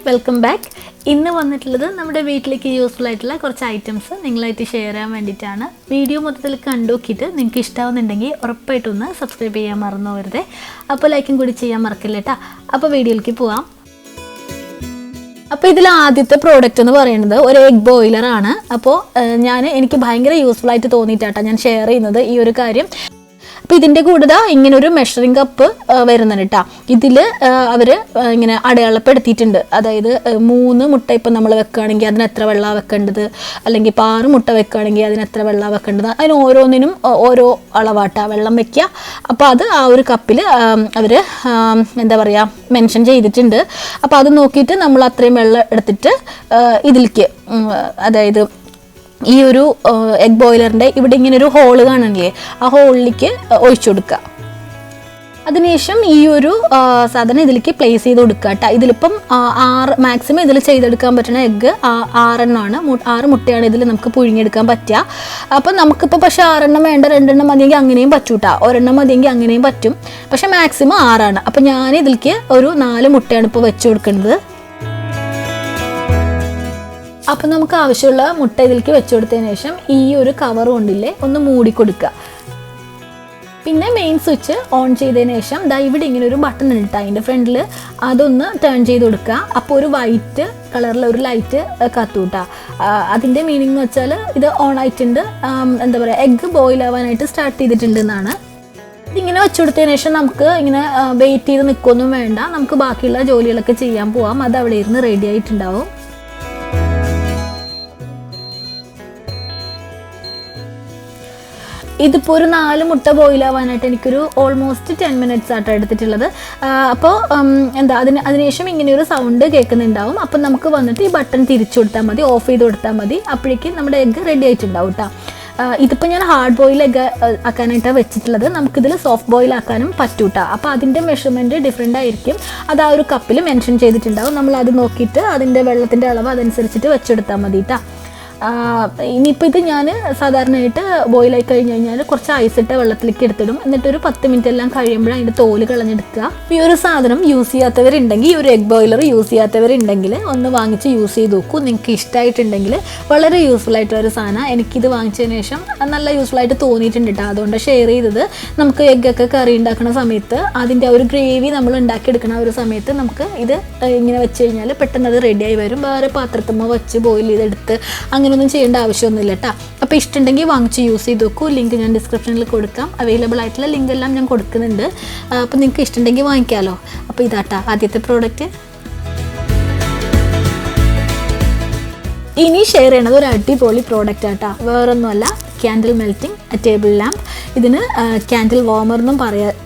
Welcome back. ഇന്ന് വന്നിട്ടുള്ളത് നമ്മുടെ വീട്ടിലേക്ക് യൂസ്ഫുൾ ആയിട്ടുള്ള കുറച്ച് ഐറ്റംസ് നിങ്ങളായിട്ട് ഷെയർ ചെയ്യാൻ വേണ്ടിയിട്ടാണ്. വീഡിയോ മൊത്തത്തിൽ കണ്ടുനോക്കിയിട്ട് നിങ്ങൾക്ക് ഇഷ്ടമാവുന്നുണ്ടെങ്കിൽ ഉറപ്പായിട്ടൊന്ന് സബ്സ്ക്രൈബ് ചെയ്യാൻ മറന്നു പോകരുത്. അപ്പോൾ ലൈക്കും കൂടി ചെയ്യാൻ മറക്കില്ല കേട്ടോ. അപ്പോൾ വീഡിയോയിലേക്ക് പോവാം. അപ്പോൾ ഇതിൽ ആദ്യത്തെ പ്രോഡക്റ്റ് എന്ന് പറയുന്നത് ഒരു എഗ് ബോയിലറാണ്. അപ്പോൾ എനിക്ക് ഭയങ്കര യൂസ്ഫുൾ ആയിട്ട് തോന്നിയിട്ടാണ് ഞാൻ ഷെയർ ചെയ്യുന്നത് ഈ ഒരു കാര്യം. അപ്പോൾ ഇതിൻ്റെ കൂടെ ഇങ്ങനൊരു മെഷറിംഗ് കപ്പ് വരുന്നുണ്ട് കേട്ടോ. ഇതിൽ അവർ ഇങ്ങനെ അടയാളപ്പെടുത്തിയിട്ടുണ്ട്. അതായത് 3 മുട്ട ഇപ്പം നമ്മൾ വെക്കുകയാണെങ്കിൽ അതിന് എത്ര വെള്ളമാണ് വെക്കേണ്ടത്, അല്ലെങ്കിൽ ഇപ്പോൾ 6 മുട്ട വെക്കുകയാണെങ്കിൽ അതിന് എത്ര വെള്ളമാണ് വെക്കേണ്ടത്, അതിന് ഓരോന്നിനും ഓരോ അളവാട്ടാ വെള്ളം വെക്കുക. അപ്പോൾ അത് ആ ഒരു കപ്പിൽ അവർ എന്താ പറയുക മെൻഷൻ ചെയ്തിട്ടുണ്ട്. അപ്പോൾ അത് നോക്കിയിട്ട് നമ്മൾ അത്രയും വെള്ളം എടുത്തിട്ട് ഇതിലേക്ക്, അതായത് ഈ ഒരു എഗ് ബോയിലറിൻ്റെ ഇവിടെ ഇങ്ങനെ ഒരു ഹോള് കാണണില്ലേ, ആ ഹോളിലേക്ക് ഒഴിച്ചു കൊടുക്കുക. അതിനുശേഷം ഈ ഒരു സാധനം ഇതിലേക്ക് പ്ലേസ് ചെയ്ത് കൊടുക്കുക കേട്ടോ. ഇതിലിപ്പം 6 മാക്സിമം ഇതിൽ ചെയ്തെടുക്കാൻ പറ്റുന്ന എഗ്ഗ് 6 എണ്ണമാണ്. 6 മുട്ടയാണ് ഇതിൽ നമുക്ക് പുഴുങ്ങിയെടുക്കാൻ പറ്റുക. അപ്പം നമുക്കിപ്പോൾ പക്ഷേ 6 എണ്ണം വേണ്ട, 2 എണ്ണം മതിയെങ്കിൽ അങ്ങനെയും പറ്റും കേട്ടോ. ഒരെണ്ണം മതിയെങ്കിൽ അങ്ങനെയും പറ്റും. പക്ഷേ മാക്സിമം 6 ആണ്. അപ്പം ഞാൻ ഇതിലേക്ക് ഒരു 4 മുട്ടയാണ് ഇപ്പോൾ വെച്ച് കൊടുക്കുന്നത്. അപ്പം നമുക്ക് ആവശ്യമുള്ള മുട്ട ഇതിലേക്ക് വെച്ച് കൊടുത്തതിന് ശേഷം ഈ ഒരു കവർ കൊണ്ടില്ലേ ഒന്ന് മൂടി കൊടുക്കുക. പിന്നെ മെയിൻ സ്വിച്ച് ഓൺ ചെയ്തതിന് ശേഷം ഇവിടെ ഇങ്ങനെ ഒരു ബട്ടൺ ഉണ്ട് അതിൻ്റെ ഫ്രണ്ടിൽ, അതൊന്ന് ടേൺ ചെയ്ത് കൊടുക്കുക. അപ്പോൾ ഒരു വൈറ്റ് കളറിലെ ഒരു ലൈറ്റ് കത്തൂട്ടാ. അതിൻ്റെ മീനിങ് എന്ന് വെച്ചാൽ ഇത് ഓൺ ആയിട്ടുണ്ട്, എന്താ പറയുക എഗ്ഗ് ബോയിൽ ആവാനായിട്ട് സ്റ്റാർട്ട് ചെയ്തിട്ടുണ്ട് എന്നാണ്. ഇതിങ്ങനെ വെച്ച് കൊടുത്തതിന് ശേഷം നമുക്ക് ഇങ്ങനെ വെയിറ്റ് ചെയ്ത് നിൽക്കൊന്നും വേണ്ട, നമുക്ക് ബാക്കിയുള്ള ജോലികളൊക്കെ ചെയ്യാൻ പോവാം. അത് അവിടെ ഇരുന്ന് റെഡി ആയിട്ടുണ്ടാവും. ഇതിപ്പോൾ ഒരു 4 മുട്ട ബോയിലാവാനായിട്ട് എനിക്കൊരു ഓൾമോസ്റ്റ് 10 മിനിറ്റ്സ് ആട്ടോ എടുത്തിട്ടുള്ളത്. അപ്പോൾ അതിനുശേഷം ഇങ്ങനെയൊരു സൗണ്ട് കേൾക്കുന്നുണ്ടാവും. അപ്പം നമുക്ക് വന്നിട്ട് ഈ ബട്ടൺ തിരിച്ചു കൊടുത്താൽ മതി, ഓഫ് ചെയ്ത് കൊടുത്താൽ മതി. അപ്പോഴേക്കും നമ്മുടെ എഗ്ഗ് റെഡി ആയിട്ടുണ്ടാവും കേട്ടോ. ഇതിപ്പോൾ ഞാൻ ഹാർഡ് ബോയിൽ എഗ്ഗ് ആക്കാനായിട്ടാണ് വെച്ചിട്ടുള്ളത്. നമുക്കിതിൽ സോഫ്റ്റ് ബോയിൽ ആക്കാനും പറ്റൂട്ടാ. അപ്പോൾ അതിൻ്റെ മെഷർമെൻറ്റ് ഡിഫറെൻ്റ് ആയിരിക്കും. അത് ആ ഒരു കപ്പിൽ മെൻഷൻ ചെയ്തിട്ടുണ്ടാവും. നമ്മളത് നോക്കിയിട്ട് അതിൻ്റെ വെള്ളത്തിൻ്റെ അളവ് അതനുസരിച്ചിട്ട് വെച്ചെടുത്താൽ മതി കേട്ടോ. ഇനിയിപ്പോൾ ഇത് ഞാൻ സാധാരണയായിട്ട് ബോയിലായി കഴിഞ്ഞ് കഴിഞ്ഞാൽ കുറച്ച് ഐസിട്ട വെള്ളത്തിലേക്ക് എടുത്തിടും. എന്നിട്ടൊരു 10 മിനിറ്റ് എല്ലാം കഴിയുമ്പോഴാണ് അതിൻ്റെ തോല് കളഞ്ഞെടുക്കുക. ഈ ഒരു സാധനം യൂസ് ചെയ്യാത്തവരുണ്ടെങ്കിൽ, ഈ ഒരു എഗ് ബോയിലർ യൂസ് ചെയ്യാത്തവരുണ്ടെങ്കിൽ ഒന്ന് വാങ്ങിച്ച് യൂസ് ചെയ്ത് നോക്കൂ. നിങ്ങൾക്ക് ഇഷ്ടമായിട്ടുണ്ടെങ്കിൽ വളരെ യൂസ്ഫുൾ ആയിട്ടൊരു സാധനം. എനിക്കിത് വാങ്ങിച്ചതിന് ശേഷം നല്ല യൂസ്ഫുൾ ആയിട്ട് തോന്നിയിട്ടുണ്ട് കേട്ടോ. അതുകൊണ്ട് ഷെയർ ചെയ്തത്. നമുക്ക് എഗ്ഗൊക്കെ കറി ഉണ്ടാക്കുന്ന സമയത്ത് അതിൻ്റെ ഒരു ഗ്രേവി നമ്മൾ ഉണ്ടാക്കിയെടുക്കുന്ന ഒരു സമയത്ത് നമുക്ക് ഇത് ഇങ്ങനെ വെച്ച് കഴിഞ്ഞാൽ പെട്ടെന്ന് അത് റെഡിയായി വരും. വേറെ പാത്രത്തുമ്പോൾ വെച്ച് ബോയിൽ ചെയ്തെടുത്ത് അങ്ങനെയൊന്നും ചെയ്യേണ്ട ആവശ്യമൊന്നുമില്ല കേട്ടോ. അപ്പോൾ ഇഷ്ടമുണ്ടെങ്കിൽ വാങ്ങിച്ച് യൂസ് ചെയ്ത് നോക്കൂ. ലിങ്ക് ഞാൻ ഡിസ്ക്രിപ്ഷനിൽ കൊടുക്കാം. അവൈലബിൾ ആയിട്ടുള്ള ലിങ്ക് എല്ലാം ഞാൻ കൊടുക്കുന്നുണ്ട്. അപ്പോൾ നിങ്ങൾക്ക് ഇഷ്ടമുണ്ടെങ്കിൽ വാങ്ങിക്കാമല്ലോ. അപ്പോൾ ഇതാട്ടാ ആദ്യത്തെ പ്രോഡക്റ്റ്. ഇനി ഷെയർ ചെയ്യണത് ഒരു അടിപൊളി പ്രോഡക്റ്റ് ആട്ടാ. വേറൊന്നുമല്ല, ക്യാൻഡിൽ മെൽറ്റിംഗ് ടേബിൾ ലാമ്പ്. ഇതിന് ക്യാൻഡിൽ വാർമർ എന്നും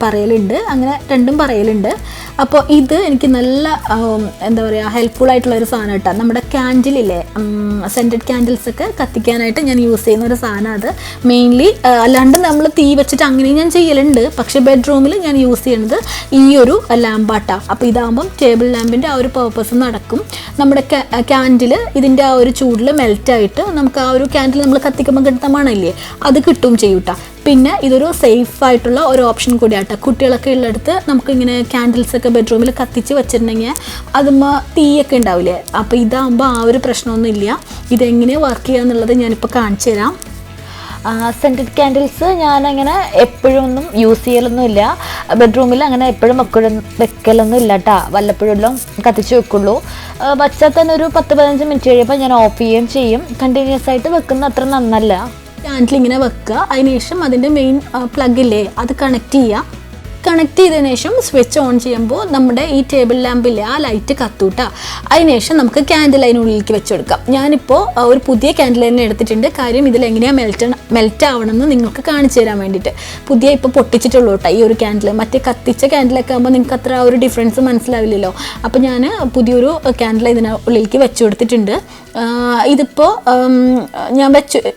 പറയലുണ്ട്, അങ്ങനെ രണ്ടും പറയലുണ്ട്. അപ്പോൾ ഇത് എനിക്ക് നല്ല എന്താ പറയുക ഹെൽപ്ഫുൾ ആയിട്ടുള്ളൊരു സാധനം കേട്ടോ. നമ്മുടെ ക്യാൻഡിലില്ലേ, സെൻറ്റഡ് ക്യാൻഡിൽസൊക്കെ കത്തിക്കാനായിട്ട് ഞാൻ യൂസ് ചെയ്യുന്ന ഒരു സാധനം. അത് മെയിൻലി അല്ലാണ്ട് നമ്മൾ തീ വെച്ചിട്ട് അങ്ങനെയും ഞാൻ ചെയ്യലുണ്ട്. പക്ഷേ ബെഡ്റൂമിൽ ഞാൻ യൂസ് ചെയ്യുന്നത് ഈ ഒരു ലാമ്പാട്ടാ. അപ്പോൾ ഇതാകുമ്പം ടേബിൾ ലാമ്പിൻ്റെ ആ ഒരു പേർപ്പസ് നടക്കും. നമ്മുടെ ക്യാൻഡിൽ ഇതിൻ്റെ ആ ഒരു ചൂടിൽ മെൽറ്റായിട്ട് നമുക്ക് ആ ഒരു ക്യാൻഡിൽ നമ്മൾ കത്തിക്കുമ്പോൾ കിട്ടുന്ന മണമില്ലേ, അത് കിട്ടും ചെയ്യൂട്ടാ. പിന്നെ ഇതൊരു സേഫ് ആയിട്ടുള്ള ഒരു ഓപ്ഷൻ കൂടിയാട്ടോ. കുട്ടികളൊക്കെ ഉള്ളിടത്ത് നമുക്കിങ്ങനെ ക്യാൻഡിൽസൊക്കെ ബെഡ്റൂമിൽ കത്തിച്ച് വെച്ചിട്ടുണ്ടെങ്കിൽ അതുമ്പോൾ തീയൊക്കെ ഉണ്ടാവില്ലേ. അപ്പോൾ ഇതാകുമ്പോൾ ആ ഒരു പ്രശ്നമൊന്നും ഇല്ല. ഇതെങ്ങനെ വർക്ക് ചെയ്യുക എന്നുള്ളത് ഞാനിപ്പോൾ കാണിച്ചു തരാം. സെൻറ്റഡ് ക്യാൻഡിൽസ് ഞാനങ്ങനെ എപ്പോഴും ഒന്നും യൂസ് ചെയ്യലൊന്നുമില്ല. ബെഡ്റൂമിൽ അങ്ങനെ എപ്പോഴും വെക്കലൊന്നും ഇല്ല കേട്ടോ. വല്ലപ്പോഴെല്ലാം കത്തിച്ച് വെക്കുള്ളൂ. വച്ചാൽ തന്നെ ഒരു 10-15 മിനിറ്റ് കഴിയുമ്പോൾ ഞാൻ ഓഫ് ചെയ്യുകയും ചെയ്യും. കണ്ടിന്യൂസ് ആയിട്ട് വെക്കുന്നത് അത്ര നന്നല്ല. ക്യാൻഡിൽ ഇങ്ങനെ വെക്കുക. അതിനുശേഷം അതിൻ്റെ മെയിൻ പ്ലഗില്ലേ അത് കണക്ട് ചെയ്യുക. കണക്ട് ചെയ്തതിന് ശേഷം സ്വിച്ച് ഓൺ ചെയ്യുമ്പോൾ നമ്മുടെ ഈ ടേബിൾ ലാമ്പിലെ ആ ലൈറ്റ് കത്തൂട്ടാ. അതിനുശേഷം നമുക്ക് ക്യാൻഡിൽ അതിനുള്ളിലേക്ക് വെച്ച് കൊടുക്കാം. ഞാനിപ്പോൾ ഒരു പുതിയ ക്യാൻഡിൽ തന്നെ എടുത്തിട്ടുണ്ട്. കാര്യം ഇതിലെങ്ങനെയാണ് മെൽറ്റ് ആവണമെന്ന് നിങ്ങൾക്ക് കാണിച്ചു തരാൻ വേണ്ടിയിട്ട്. പുതിയ ഇപ്പോൾ പൊട്ടിച്ചിട്ടുള്ളൂ കേട്ടോ ഈ ഒരു ക്യാൻഡിൽ. മറ്റേ കത്തിച്ച ക്യാൻഡിലൊക്കെ ആകുമ്പോൾ നിങ്ങൾക്ക് അത്ര ഒരു ഡിഫറൻസ് മനസ്സിലാവില്ലല്ലോ. അപ്പോൾ ഞാൻ പുതിയൊരു ക്യാൻഡിൽ ഇതിനുള്ളിലേക്ക് വെച്ച് കൊടുത്തിട്ടുണ്ട്. ഇതിപ്പോൾ ഞാൻ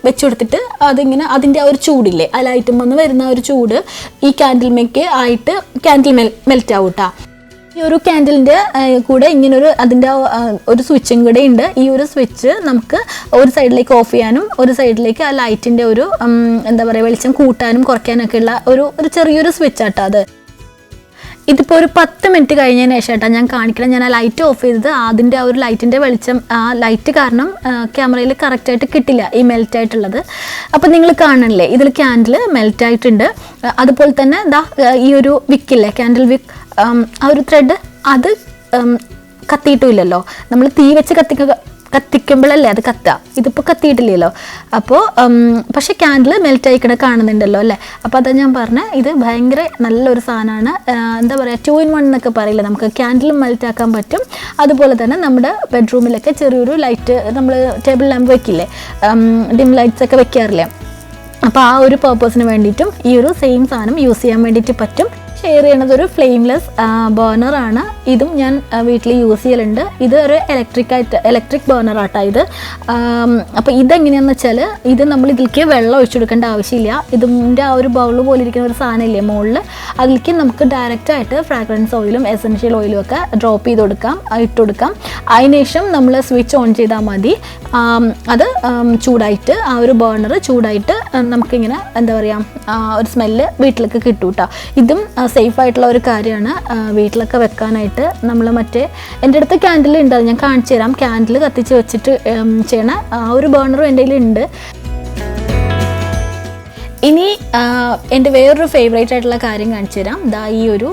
വെച്ച് കൊടുത്തിട്ട് അതിങ്ങനെ അതിൻ്റെ ആ ഒരു ചൂടില്ലേ, ആ ലൈറ്റും വന്ന് വരുന്ന ഒരു ചൂട് ഈ ക്യാൻഡിൽമേക്ക് ആയിട്ട് ക്യാൻഡിൽ മെൽറ്റ് ആവും കേട്ടോ. ഈ ഒരു ക്യാൻഡിലിൻ്റെ കൂടെ ഇങ്ങനൊരു അതിൻ്റെ ഒരു സ്വിച്ചും കൂടെ ഉണ്ട്. ഈ ഒരു സ്വിച്ച് നമുക്ക് ഒരു സൈഡിലേക്ക് ഓഫ് ചെയ്യാനും ഒരു സൈഡിലേക്ക് ആ ലൈറ്റിൻ്റെ ഒരു എന്താ പറയുക വെളിച്ചം കൂട്ടാനും കുറയ്ക്കാനൊക്കെ ഉള്ള ഒരു ചെറിയൊരു സ്വിച്ച് ആട്ടോ അത്. ഇതിപ്പോൾ ഒരു 10 മിനിറ്റ് കഴിഞ്ഞതിന് ശേഷം കേട്ടോ ഞാൻ കാണിക്കണം. ഞാൻ ആ ലൈറ്റ് ഓഫ് ചെയ്തത് അതിൻ്റെ ആ ഒരു ലൈറ്റിൻ്റെ വെളിച്ചം, ആ ലൈറ്റ് കാരണം ക്യാമറയിൽ കറക്റ്റായിട്ട് കിട്ടില്ല ഈ മെൽറ്റ് ആയിട്ടുള്ളത്. അപ്പോൾ നിങ്ങൾ കാണണില്ലേ, ഇതിൽ ക്യാൻഡിൽ മെൽറ്റ് ആയിട്ടുണ്ട്. അതുപോലെ തന്നെ ഈ ഒരു വിക്കില്ലേ, ക്യാൻഡിൽ വിക്ക്, ആ ഒരു ത്രെഡ് അത് കത്തിയിട്ടുമില്ലല്ലോ. നമ്മൾ തീ വെച്ച് കത്തിക്കുമ്പോഴല്ലേ അത് കത്തുക, ഇതിപ്പോൾ കത്തിയിട്ടില്ലല്ലോ. അപ്പോൾ പക്ഷെ ക്യാൻഡിൽ മെൽറ്റ് ആയിക്കണ കാണുന്നുണ്ടല്ലോ അല്ലേ. അപ്പോൾ അതാ ഞാൻ പറഞ്ഞത്, ഇത് ഭയങ്കര നല്ലൊരു സാധനമാണ്. എന്താ പറയുക, 2 in 1 എന്നൊക്കെ പറയില്ല, നമുക്ക് ക്യാൻഡിലും മെൽറ്റ് ആക്കാൻ പറ്റും. അതുപോലെ തന്നെ നമ്മുടെ ബെഡ്റൂമിലൊക്കെ ചെറിയൊരു ലൈറ്റ്, നമ്മൾ ടേബിൾ ലാമ്പ് വെക്കില്ലേ, ഡിം ലൈറ്റ്സ് ഒക്കെ വെക്കാറില്ലേ, അപ്പോൾ ആ ഒരു പർപ്പസിന് വേണ്ടിയിട്ടും ഈ ഒരു സെയിം സാധനം യൂസ് ചെയ്യാൻ വേണ്ടിയിട്ട് പറ്റും. ഷെയർ ചെയ്യണത് ഒരു ഫ്ലെയിംലെസ് ബേർണറാണ്. ഇതും ഞാൻ വീട്ടിൽ യൂസ് ചെയ്യലുണ്ട്. ഇത് ഒരു ഇലക്ട്രിക് ബേർണറാട്ടോ ഇത്. അപ്പോൾ ഇതെങ്ങനെയാണെന്ന് വെച്ചാൽ, ഇത് നമ്മൾ ഇതിലേക്ക് വെള്ളം ഒഴിച്ചു കൊടുക്കേണ്ട ആവശ്യമില്ല. ഇതിൻ്റെ ആ ഒരു ബൗൾ പോലെ ഇരിക്കുന്ന ഒരു സാധനം ഇല്ലേ മുകളിൽ, അതിലേക്ക് നമുക്ക് ഡയറക്റ്റായിട്ട് ഫ്രാഗ്രൻസ് ഓയിലും എസൻഷ്യൽ ഓയിലും ഒക്കെ ഡ്രോപ്പ് ചെയ്ത് ഇട്ട് കൊടുക്കാം. അതിനുശേഷം നമ്മൾ സ്വിച്ച് ഓൺ ചെയ്താൽ മതി. അത് ചൂടായിട്ട്, ആ ഒരു ബേർണർ ചൂടായിട്ട് നമുക്കിങ്ങനെ എന്താ പറയുക, ഒരു സ്മെല്ല് വീട്ടിലേക്ക് കിട്ടും കേട്ടോ. ഇതും സേഫ് ആയിട്ടുള്ള ഒരു കാര്യമാണ് വീട്ടിലൊക്കെ വെക്കാനായിട്ട്. നമ്മൾ എൻ്റെ അടുത്ത് ക്യാൻഡിൽ ഉണ്ട്, അത് ഞാൻ കാണിച്ചു തരാം. ക്യാൻഡിൽ കത്തിച്ച് വെച്ചിട്ട് ചെയ്യണ ആ ഒരു ബേർണറും എൻ്റെ കയ്യിലുണ്ട്. ഇനി എൻ്റെ വേറൊരു ഫേവറേറ്റ് ആയിട്ടുള്ള കാര്യം കാണിച്ചു തരാം. ഈ ഒരു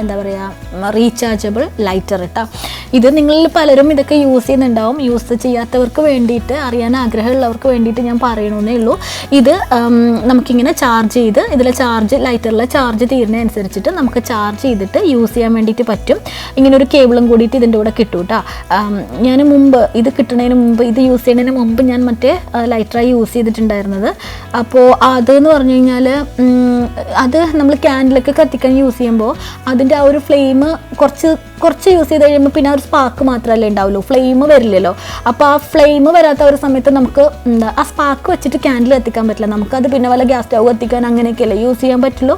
എന്താ പറയുക, റീചാർജബിൾ ലൈറ്റർ കേട്ടോ. ഇത് നിങ്ങളിൽ പലരും ഇതൊക്കെ യൂസ് ചെയ്യുന്നുണ്ടാവും. യൂസ് ചെയ്യാത്തവർക്ക് വേണ്ടിയിട്ട്, അറിയാൻ ആഗ്രഹമുള്ളവർക്ക് വേണ്ടിയിട്ട് ഞാൻ പറയണമെന്നേ ഉള്ളൂ. ഇത് നമുക്കിങ്ങനെ ചാർജ് ചെയ്ത്, ലൈറ്ററിലെ ചാർജ് തീരുന്നതനുസരിച്ചിട്ട് നമുക്ക് ചാർജ് ചെയ്തിട്ട് യൂസ് ചെയ്യാൻ വേണ്ടിയിട്ട് പറ്റും. ഇങ്ങനെ ഒരു കേബിളും കൂടിയിട്ട് ഇതിൻ്റെ കൂടെ കിട്ടും കേട്ടോ. ഞാൻ മുമ്പ് ഇത് കിട്ടുന്നതിന് മുമ്പ്, ഇത് യൂസ് ചെയ്യുന്നതിന് മുമ്പ് ഞാൻ മറ്റേ ലൈറ്ററായി യൂസ് ചെയ്തിട്ടുണ്ടായിരുന്നത്. അപ്പോൾ അതെന്ന് പറഞ്ഞു കഴിഞ്ഞാൽ, അത് നമ്മൾ ക്യാൻഡിലൊക്കെ കത്തിക്കാൻ യൂസ് ചെയ്യുമ്പോൾ അതിൻ്റെ ആ ഒരു ഫ്ലെയിം കുറച്ച് യൂസ് ചെയ്ത് കഴിയുമ്പോൾ പിന്നെ ആ ഒരു സ്പാർക്ക് മാത്രമല്ലേ ഉണ്ടാവുള്ളൂ, ഫ്ലെയിം വരില്ലല്ലോ. അപ്പോൾ ആ ഫ്ലെയിം വരാത്ത ഒരു സമയത്ത് നമുക്ക് ആ സ്പാർക്ക് വെച്ചിട്ട് ക്യാൻഡിൽ കത്തിക്കാൻ പറ്റില്ല. നമുക്കത് പിന്നെ വല്ല ഗ്യാസ് സ്റ്റൗ കത്തിക്കാൻ അങ്ങനെയൊക്കെയല്ലേ യൂസ് ചെയ്യാൻ പറ്റുള്ളൂ.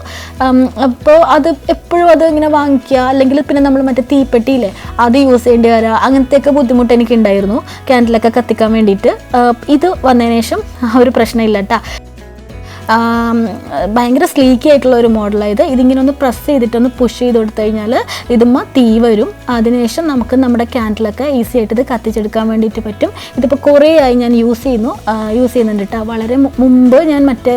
അപ്പോൾ അത് എപ്പോഴും അത് ഇങ്ങനെ വാങ്ങിക്കുക, അല്ലെങ്കിൽ പിന്നെ നമ്മൾ മറ്റേ തീപ്പെട്ടിയില്ലേ അത് യൂസ് ചെയ്യേണ്ടി വരിക, അങ്ങനത്തെയൊക്കെ ബുദ്ധിമുട്ട് എനിക്കുണ്ടായിരുന്നു ക്യാൻഡിലൊക്കെ കത്തിക്കാൻ വേണ്ടിയിട്ട്. ഇത് വന്നതിന് ശേഷം ആ ഒരു പ്രശ്നമില്ല കേട്ടോ. ഭയങ്കര സ്ലീക്കി ആയിട്ടുള്ള ഒരു മോഡലായത്. ഇതിങ്ങനെ ഒന്ന് പ്രസ് ചെയ്തിട്ടൊന്ന് പുഷ് ചെയ്ത് കൊടുത്തു കഴിഞ്ഞാൽ ഇതുമ്മ തീ വരും. അതിനുശേഷം നമുക്ക് നമ്മുടെ ക്യാൻഡിലൊക്കെ ഈസി ആയിട്ട് ഇത് കത്തിച്ചെടുക്കാൻ വേണ്ടിയിട്ട് പറ്റും. ഇതിപ്പോൾ കുറേ ആയി ഞാൻ യൂസ് ചെയ്യുന്നുണ്ട് കേട്ടോ. വളരെ മുമ്പ് ഞാൻ മറ്റേ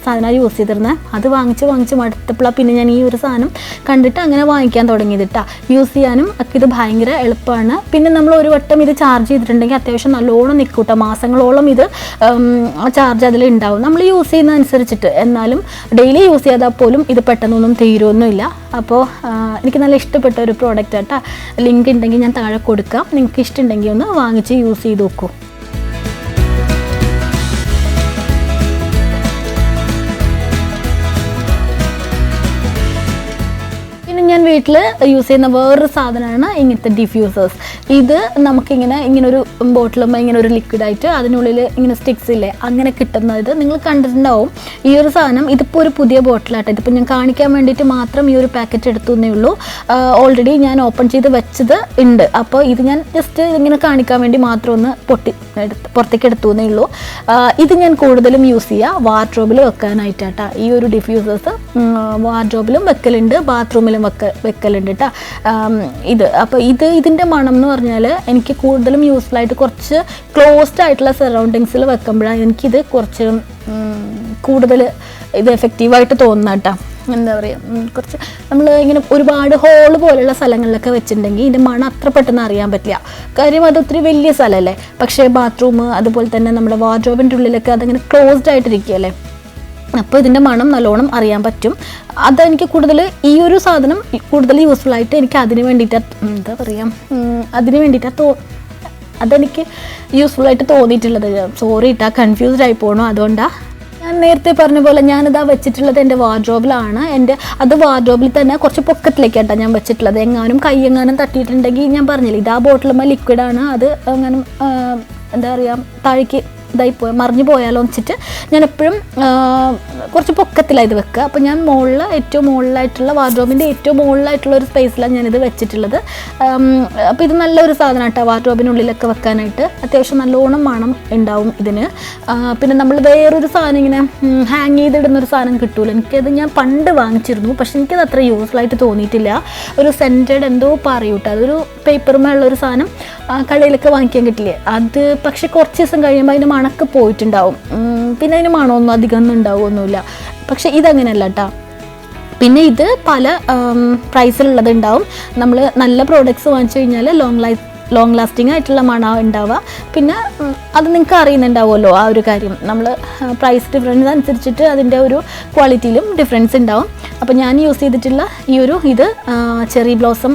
സാധനം യൂസ് ചെയ്തിരുന്നത്, അത് വാങ്ങിച്ച് മടുത്തപ്പോഴാണ് പിന്നെ ഞാൻ ഈ ഒരു സാധനം കണ്ടിട്ട് അങ്ങനെ വാങ്ങിക്കാൻ തുടങ്ങിയത് കേട്ടോ. യൂസ് ചെയ്യാനും ഒക്കെ ഇത് ഭയങ്കര എളുപ്പമാണ്. പിന്നെ നമ്മൾ ഒരു വട്ടം ഇത് ചാർജ് ചെയ്തിട്ടുണ്ടെങ്കിൽ അത്യാവശ്യം നല്ലോണം നിൽക്കും കേട്ടോ, മാസങ്ങളോളം ഇത് ചാർജ് അതിൽ ഉണ്ടാവും നമ്മൾ യൂസ് ചെയ്യുന്ന അനുസരിച്ചിട്ട്. എന്നാലും ഡെയിലി യൂസ് ചെയ്താൽ പോലും ഇത് പെട്ടെന്നൊന്നും തീരുമൊന്നുമില്ല. അപ്പോൾ എനിക്ക് നല്ല ഇഷ്ടപ്പെട്ട ഒരു പ്രോഡക്റ്റ് കേട്ടോ. ലിങ്ക് ഉണ്ടെങ്കിൽ ഞാൻ താഴെ കൊടുക്കാം, നിങ്ങൾക്ക് ഇഷ്ടമുണ്ടെങ്കിൽ ഒന്ന് വാങ്ങിച്ച് യൂസ് ചെയ്ത് നോക്കൂ. ഞാൻ വീട്ടിൽ യൂസ് ചെയ്യുന്ന വേറൊരു സാധനമാണ് ഇങ്ങനത്തെ ഡിഫ്യൂസേഴ്സ്. ഇത് നമുക്കിങ്ങനെ ഒരു ബോട്ടിലുമ്പോൾ ഇങ്ങനെ ഒരു ലിക്വിഡായിട്ട് അതിനുള്ളിൽ ഇങ്ങനെ സ്റ്റിക്സ് ഇല്ലേ അങ്ങനെ കിട്ടുന്നത് നിങ്ങൾ കണ്ടിട്ടുണ്ടാവും. ഈ ഒരു സാധനം ഇതിപ്പോൾ ഒരു പുതിയ ബോട്ടിലാട്ടെ, ഇതിപ്പോൾ ഞാൻ കാണിക്കാൻ വേണ്ടിയിട്ട് മാത്രം ഈ ഒരു പാക്കറ്റ് എടുത്തുവെന്നേ ഉള്ളൂ. ഓൾറെഡി ഞാൻ ഓപ്പൺ ചെയ്ത് വെച്ചത് ഉണ്ട്. അപ്പോൾ ഇത് ഞാൻ ജസ്റ്റ് ഇങ്ങനെ കാണിക്കാൻ വേണ്ടി മാത്രം ഒന്ന് പുറത്തേക്ക് എടുത്തുവെന്നേ ഉള്ളൂ. ഇത് ഞാൻ കൂടുതലും യൂസ് ചെയ്യുക വാർഡ്രോബിൽ വെക്കാനായിട്ടാട്ടാ. ഈ ഒരു ഡിഫ്യൂസേഴ്സ് വാർഡ്രോബിലും വെക്കലുണ്ട്, ബാത്റൂമിലും വെക്കലുണ്ട് കേട്ടോ. അപ്പോൾ ഇതിൻ്റെ മണം എന്ന് പറഞ്ഞാൽ എനിക്ക് കൂടുതലും യൂസ്ഫുൾ ആയിട്ട് കുറച്ച് ക്ലോസ്ഡ് ആയിട്ടുള്ള സറൗണ്ടിങ്സിൽ വെക്കുമ്പോഴാണ് എനിക്കിത് കുറച്ച് കൂടുതൽ ഇത് എഫക്റ്റീവായിട്ട് തോന്നുന്ന കേട്ടോ. എന്താ പറയുക, കുറച്ച് നമ്മൾ ഇങ്ങനെ ഒരുപാട് ഹോള് പോലെയുള്ള സ്ഥലങ്ങളിലൊക്കെ വെച്ചിട്ടുണ്ടെങ്കിൽ ഇതിൻ്റെ മണം അത്ര പെട്ടെന്ന് അറിയാൻ പറ്റില്ല. കാര്യം അത് ഒത്തിരി വലിയ സ്ഥലമല്ലേ. പക്ഷേ ബാത്റൂം അതുപോലെ തന്നെ നമ്മുടെ വാർഡ്രോബിൻ്റെ ഉള്ളിലൊക്കെ അതിങ്ങനെ ക്ലോസ്ഡ് ആയിട്ടിരിക്കുകയല്ലേ, അപ്പോൾ ഇതിൻ്റെ മണം നല്ലോണം അറിയാൻ പറ്റും. അതെനിക്ക് കൂടുതൽ ഈ ഒരു സാധനം കൂടുതൽ യൂസ്ഫുൾ ആയിട്ട് എനിക്ക് അതിന് വേണ്ടിയിട്ടാണ് എന്താ പറയുക അതെനിക്ക് യൂസ്ഫുൾ ആയിട്ട് തോന്നിയിട്ടുള്ളത്. സോറി ഇട്ടാ കൺഫ്യൂസ്ഡ് ആയി പോകണോ, അതുകൊണ്ടാണ്. ഞാൻ നേരത്തെ പറഞ്ഞ പോലെ ഞാനിതാ വെച്ചിട്ടുള്ളത് എൻ്റെ വാർഡ്രോബിലാണ്. അത് വാർഡ്രോബിൽ തന്നെ കുറച്ച് പൊക്കറ്റിലേക്കാട്ടോ ഞാൻ വെച്ചിട്ടുള്ളത്. കൈയെങ്ങാനും തട്ടിയിട്ടുണ്ടെങ്കിൽ ഞാൻ പറഞ്ഞില്ല, ഇതാ ബോട്ടിലുമ്പോൾ ലിക്വിഡാണ്, അത് അങ്ങനെ എന്താ പറയുക താഴേക്ക് മറിഞ്ഞു പോയാലോ എന്ന് വെച്ചിട്ട് ഞാൻ എപ്പോഴും കുറച്ച് പൊക്കത്തിലാണ് ഇത് വെക്കുക. അപ്പോൾ ഞാൻ ഏറ്റവും മുകളിലായിട്ടുള്ള വാർഡ്രോബിൻ്റെ ഏറ്റവും മുകളിലായിട്ടുള്ള ഒരു സ്പേസിലാണ് ഞാനിത് വെച്ചിട്ടുള്ളത്. അപ്പോൾ ഇത് നല്ലൊരു സാധനം കേട്ടോ വാർഡ്രോബിനുള്ളിലൊക്കെ വെക്കാനായിട്ട്. അത്യാവശ്യം നല്ലോണം മണം ഉണ്ടാവും ഇതിന്. പിന്നെ നമ്മൾ വേറൊരു സാധനം ഇങ്ങനെ ഹാങ് ചെയ്തിടുന്നൊരു സാധനം കിട്ടുമല്ലോ, എനിക്കത് ഞാൻ പണ്ട് വാങ്ങിച്ചിരുന്നു, പക്ഷെ എനിക്കത് അത്ര യൂസ്ഫുൾ ആയിട്ട് തോന്നിയിട്ടില്ല. ഒരു സെൻറ്റഡ് എന്തോ പറയൂട്ടോ, അതൊരു പേപ്പറുമുള്ളൊരു സാധനം കടയിലൊക്കെ വാങ്ങിക്കാൻ കിട്ടില്ലേ, അത് പക്ഷെ കുറച്ച് ദിവസം കഴിയുമ്പോൾ അതിൻ്റെ മണക്ക് പോയിട്ടുണ്ടാവും. പിന്നെ അതിന് മണമൊന്നും അധികം ഒന്നും ഉണ്ടാവുമൊന്നുമില്ല. പക്ഷെ ഇതങ്ങനെയല്ല കേട്ടോ. പിന്നെ ഇത് പല പ്രൈസിലുള്ളത് ഉണ്ടാവും. നമ്മൾ നല്ല പ്രോഡക്റ്റ്സ് വാങ്ങിച്ചു കഴിഞ്ഞാൽ ലോങ് ലാസ്റ്റിംഗ് ആയിട്ടുള്ള മണം ഉണ്ടാവുക. പിന്നെ അത് നിങ്ങൾക്ക് അറിയുന്നുണ്ടാവുമല്ലോ ആ ഒരു കാര്യം. നമ്മൾ പ്രൈസ് ഡിഫറൻസ് അനുസരിച്ചിട്ട് അതിൻ്റെ ഒരു ക്വാളിറ്റിയിലും ഡിഫറൻസ് ഉണ്ടാവും. അപ്പോൾ ഞാൻ യൂസ് ചെയ്തിട്ടുള്ള ഇത് ചെറി ബ്ലോസം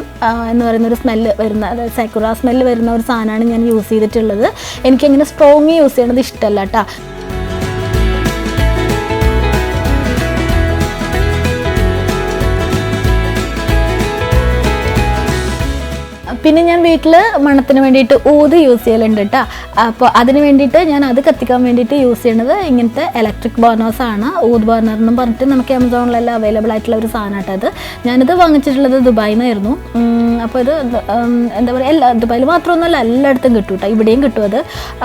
എന്ന് പറയുന്നൊരു സ്മെല്ല് വരുന്ന, അതായത് സാക്കുറ സ്മെല്ല് വരുന്ന ഒരു സാധനമാണ് ഞാൻ യൂസ് ചെയ്തിട്ടുള്ളത്. എനിക്കങ്ങനെ സ്ട്രോങ് യൂസ് ചെയ്യണത് ഇഷ്ടമല്ല കേട്ടോ. പിന്നെ ഞാൻ വീട്ടിൽ മണത്തിന് വേണ്ടിയിട്ട് ഊത് യൂസ് ചെയ്യലുണ്ട് കേട്ടോ. അപ്പോൾ അതിന് വേണ്ടിയിട്ട് ഞാൻ അത് കത്തിക്കാൻ വേണ്ടിയിട്ട് യൂസ് ചെയ്യുന്നത് ഇങ്ങനത്തെ ഇലക്ട്രിക് ബർണേഴ്സാണ്. ഊത് ബർണർ എന്നും പറഞ്ഞിട്ട് നമുക്ക് ആമസോണിലെല്ലാം അവൈലബിൾ ആയിട്ടുള്ള ഒരു സാധനമായിട്ട് അത്. ഞാനിത് വാങ്ങിച്ചിട്ടുള്ളത് ദുബായിൽ നിന്നായിരുന്നു. അപ്പോൾ ഇത് എന്താ പറയുക, ദുബായിൽ മാത്രമൊന്നുമല്ല, എല്ലായിടത്തും കിട്ടും കേട്ടോ, ഇവിടെയും കിട്ടും അത്.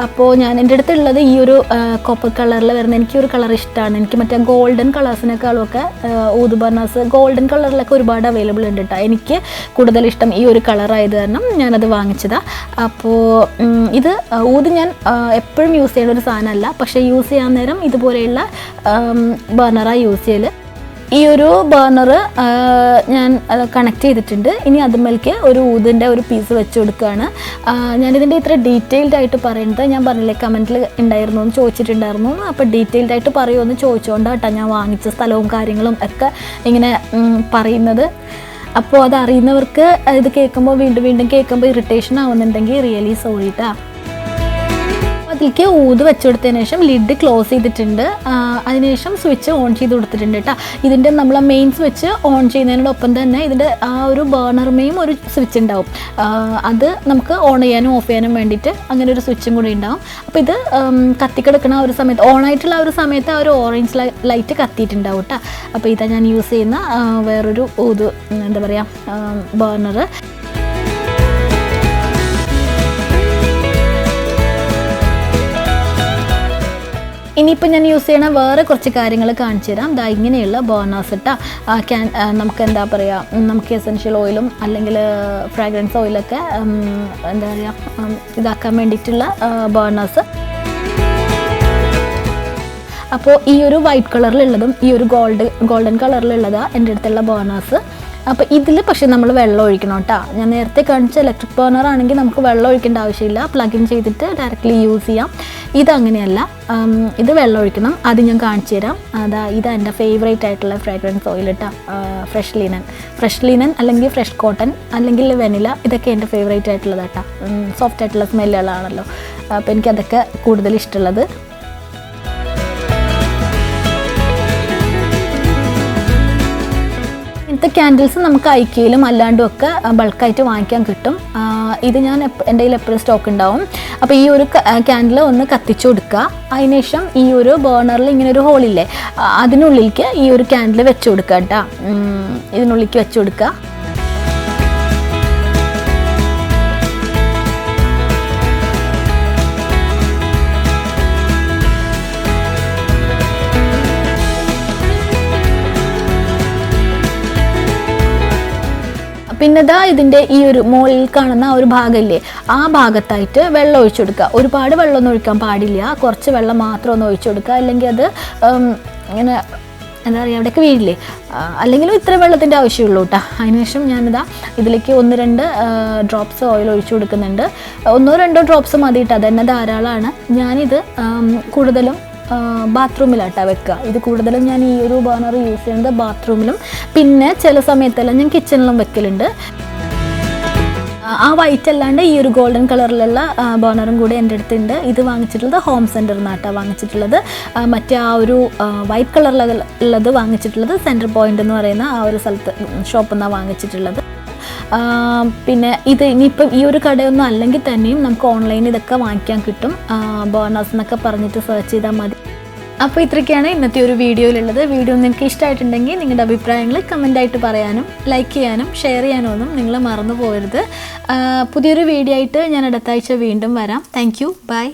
അപ്പോൾ എൻ്റെ അടുത്തുള്ളത് ഈ ഒരു കോപ്പർ കളറിൽ വരുന്ന എനിക്കൊരു കളർ ഇഷ്ടമാണ്. എനിക്ക് മറ്റേ ഗോൾഡൻ കളേഴ്സിനേക്കാളുമൊക്കെ ഊത് ബർണേഴ്സ് ഗോൾഡൻ കളറിലൊക്കെ ഒരുപാട് അവൈലബിൾ ഉണ്ട് കേട്ടോ. എനിക്ക് കൂടുതൽ ഇഷ്ടം ഈ ഒരു കളറായത് കാരണം ഞാനത് വാങ്ങിച്ചതാണ്. അപ്പോൾ ഇത് ഊത് ഞാൻ എപ്പോഴും യൂസ് ചെയ്യുന്ന ഒരു സാധനമല്ല, പക്ഷേ യൂസ് ചെയ്യാൻ നേരം ഇതുപോലെയുള്ള ബർണറാണ് യൂസ് ചെയ്യൽ. ഈ ഒരു ബർണർ ഞാൻ കണക്ട് ചെയ്തിട്ടുണ്ട്. ഇനി അതുമേലേക്ക് ഒരു ഊതിൻ്റെ ഒരു പീസ് വെച്ച് കൊടുക്കുകയാണ്. ഞാനിതിൻ്റെ ഇത്ര ഡീറ്റെയിൽഡ് ആയിട്ട് പറയുന്നത്, ഞാൻ പറഞ്ഞില്ലേ കമൻറ്റിൽ ഉണ്ടായിരുന്നു എന്ന് ചോദിച്ചിട്ടുണ്ടായിരുന്നു. അപ്പോൾ ഡീറ്റെയിൽഡ് ആയിട്ട് പറയുമെന്ന് ചോദിച്ചുകൊണ്ടാട്ടോ ഞാൻ വാങ്ങിച്ച സ്ഥലവും കാര്യങ്ങളും ഒക്കെ ഇങ്ങനെ പറയുന്നത്. അപ്പോൾ അതറിയുന്നവർക്ക് ഇത് കേൾക്കുമ്പോൾ വീണ്ടും കേൾക്കുമ്പോൾ ഇറിറ്റേഷൻ ആവുന്നുണ്ടെങ്കിൽ റിയലി സോറി ട്ടാ. അതിലേക്ക് ഊത് വെച്ച് കൊടുത്തതിന് ശേഷം ലിഡ് ക്ലോസ് ചെയ്തിട്ടുണ്ട്. അതിനുശേഷം സ്വിച്ച് ഓൺ ചെയ്ത് കൊടുത്തിട്ടുണ്ട് കേട്ടോ. ഇതിൻ്റെ നമ്മൾ മെയിൻ സ്വിച്ച് ഓൺ ചെയ്യുന്നതിനോടൊപ്പം തന്നെ ഇതിൻ്റെ ആ ഒരു ബേണർമേയും ഒരു സ്വിച്ച് ഉണ്ടാവും. അത് നമുക്ക് ഓൺ ചെയ്യാനും ഓഫ് ചെയ്യാനും വേണ്ടിയിട്ട് അങ്ങനെ ഒരു സ്വിച്ചും കൂടി ഉണ്ടാവും. അപ്പോൾ ഇത് കത്തിക്കിടക്കുന്ന ഒരു സമയത്ത്, ഓണായിട്ടുള്ള ഒരു സമയത്ത് ആ ഒരു ഓറഞ്ച് ലൈറ്റ് കത്തിയിട്ടുണ്ടാവും കേട്ടോ. അപ്പോൾ ഇതാ ഞാൻ യൂസ് ചെയ്യുന്ന വേറൊരു ഊത്, എന്താ പറയുക, ബേണർ. ഇനിയിപ്പോൾ ഞാൻ യൂസ് ചെയ്യണ വേറെ കുറച്ച് കാര്യങ്ങൾ കാണിച്ചു തരാം. ദാ ഇങ്ങനെയുള്ള ബേണേഴ്സ് ഇട്ടാ നമുക്ക് എന്താ പറയുക, നമുക്ക് എസെൻഷ്യൽ ഓയിലും അല്ലെങ്കിൽ ഫ്രാഗ്രൻസ് ഓയിലൊക്കെ എന്താ പറയുക ഇതാക്കാൻ വേണ്ടിയിട്ടുള്ള ബേണേഴ്സ്. അപ്പോൾ ഈ ഒരു വൈറ്റ് കളറിലുള്ളതും ഈ ഒരു ഗോൾഡൻ കളറിലുള്ളതാണ് എൻ്റെ അടുത്തുള്ള ബേണേഴ്സ്. അപ്പോൾ ഇതിൽ പക്ഷേ നമ്മൾ വെള്ളം ഒഴിക്കണം കേട്ടോ. ഞാൻ നേരത്തെ കാണിച്ച ഇലക്ട്രിക് ബർണർ ആണെങ്കിൽ നമുക്ക് വെള്ളം ഒഴിക്കേണ്ട ആവശ്യമില്ല, പ്ലഗ് ഇൻ ചെയ്തിട്ട് ഡയറക്റ്റ്ലി യൂസ് ചെയ്യാം. ഇതങ്ങനെയല്ല, ഇത് വെള്ളം ഒഴിക്കണം. അത് ഞാൻ കാണിച്ചു തരാം. ഇതാണ് എൻ്റെ ഫേവറേറ്റ് ആയിട്ടുള്ള ഫ്രാഗ്രൻസ് ഓയിൽ കേട്ടോ. ഫ്രഷ് ലിനൻ അല്ലെങ്കിൽ ഫ്രഷ് കോട്ടൺ അല്ലെങ്കിൽ വെനില, ഇതൊക്കെ എൻ്റെ ഫേവറേറ്റ് ആയിട്ടുള്ളത് കേട്ടോ. സോഫ്റ്റ് ആയിട്ടുള്ള സ്മെല്ലുകളാണല്ലോ, അപ്പോൾ എനിക്കതൊക്കെ കൂടുതൽ ഇഷ്ടമുള്ളത്. ഇങ്ങനത്തെ ക്യാൻഡിൽസ് നമുക്ക് ഐക്യയിലും അല്ലാണ്ടും ഒക്കെ ബൾക്കായിട്ട് വാങ്ങിക്കാൻ കിട്ടും. ഇത് ഞാൻ എൻ്റെ കയ്യിൽ എപ്പോഴും സ്റ്റോക്ക് ഉണ്ടാവും. അപ്പോൾ ഈ ഒരു ക്യാൻഡിൽ ഒന്ന് കത്തിച്ചു കൊടുക്കുക. അതിനുശേഷം ഈ ഒരു ബേണറിൽ ഇങ്ങനെ ഒരു ഹോളില്ലേ, അതിനുള്ളിലേക്ക് ഈ ഒരു ക്യാൻഡിൽ വെച്ച് കൊടുക്കുക കേട്ടോ. ഇതിനുള്ളിലേക്ക് വെച്ച് കൊടുക്കുക. പിന്നെ ഇതിൻ്റെ ഈ ഒരു മുകളിൽ കാണുന്ന ഒരു ഭാഗമില്ലേ, ആ ഭാഗത്തായിട്ട് വെള്ളം ഒഴിച്ചു കൊടുക്കുക. ഒരുപാട് വെള്ളമൊന്നും ഒഴിക്കാൻ പാടില്ല, കുറച്ച് വെള്ളം മാത്രം ഒന്ന് ഒഴിച്ചു കൊടുക്കുക. അല്ലെങ്കിൽ അത് ഇങ്ങനെ എന്താ പറയുക, അവിടെയൊക്കെ വീഴില്ലേ, അല്ലെങ്കിലും ഇത്ര വെള്ളത്തിൻ്റെ ആവശ്യമുള്ളൂ കേട്ടോ. അതിനുശേഷം ഞാനിതാ ഇതിലേക്ക് 1-2 ഡ്രോപ്സ് ഓയിൽ ഒഴിച്ചു കൊടുക്കുന്നുണ്ട്. 1-2 ഡ്രോപ്സ് മതി കേട്ടോ, അതന്നെ ധാരാളമാണ്. ഞാനിത് കൂടുതലും ബാത്റൂമിലാട്ടാ വെക്കുക. ഇത് കൂടുതലും ഞാൻ ഈ ഒരു ബർണർ യൂസ് ചെയ്യുന്നത് ബാത്റൂമിലും, പിന്നെ ചില സമയത്തെല്ലാം ഞാൻ കിച്ചണിലും വെക്കലുണ്ട്. ആ വൈറ്റ് അല്ലാണ്ട് ഈ ഒരു ഗോൾഡൻ കളറിലുള്ള ബർണറും കൂടി എൻ്റെ അടുത്തുണ്ട്. ഇത് വാങ്ങിച്ചിട്ടുള്ളത് ഹോം സെൻറ്ററിൽ നിന്നാട്ടാണ് വാങ്ങിച്ചിട്ടുള്ളത്. മറ്റേ ആ ഒരു വൈറ്റ് കളറിലുള്ളത് വാങ്ങിച്ചിട്ടുള്ളത് സെൻറ്റർ പോയിൻ്റ് എന്ന് പറയുന്ന ആ ഒരു സ്ഥലത്ത് ഷോപ്പിൽ നിന്നാണ് വാങ്ങിച്ചിട്ടുള്ളത്. പിന്നെ ഇത് ഇനിയിപ്പം ഈ ഒരു കടയൊന്നും അല്ലെങ്കിൽ തന്നെയും നമുക്ക് ഓൺലൈനിൽ ഇതൊക്കെ വാങ്ങിക്കാൻ കിട്ടും. ബോണസ് എന്നൊക്കെ പറഞ്ഞിട്ട് സെർച്ച് ചെയ്താൽ മതി. അപ്പോൾ ഇത്രയൊക്കെയാണ് ഇന്നത്തെ ഒരു വീഡിയോയിലുള്ളത്. വീഡിയോ നിങ്ങൾക്ക് ഇഷ്ടമായിട്ടുണ്ടെങ്കിൽ നിങ്ങളുടെ അഭിപ്രായങ്ങൾ കമൻ്റായിട്ട് പറയാനും ലൈക്ക് ചെയ്യാനും ഷെയർ ചെയ്യാനും ഒന്നും നിങ്ങൾ മറന്നു പോകരുത്. പുതിയൊരു വീഡിയോ ആയിട്ട് ഞാൻ അടുത്ത ആഴ്ച വീണ്ടും വരാം. Thank you. ബൈ.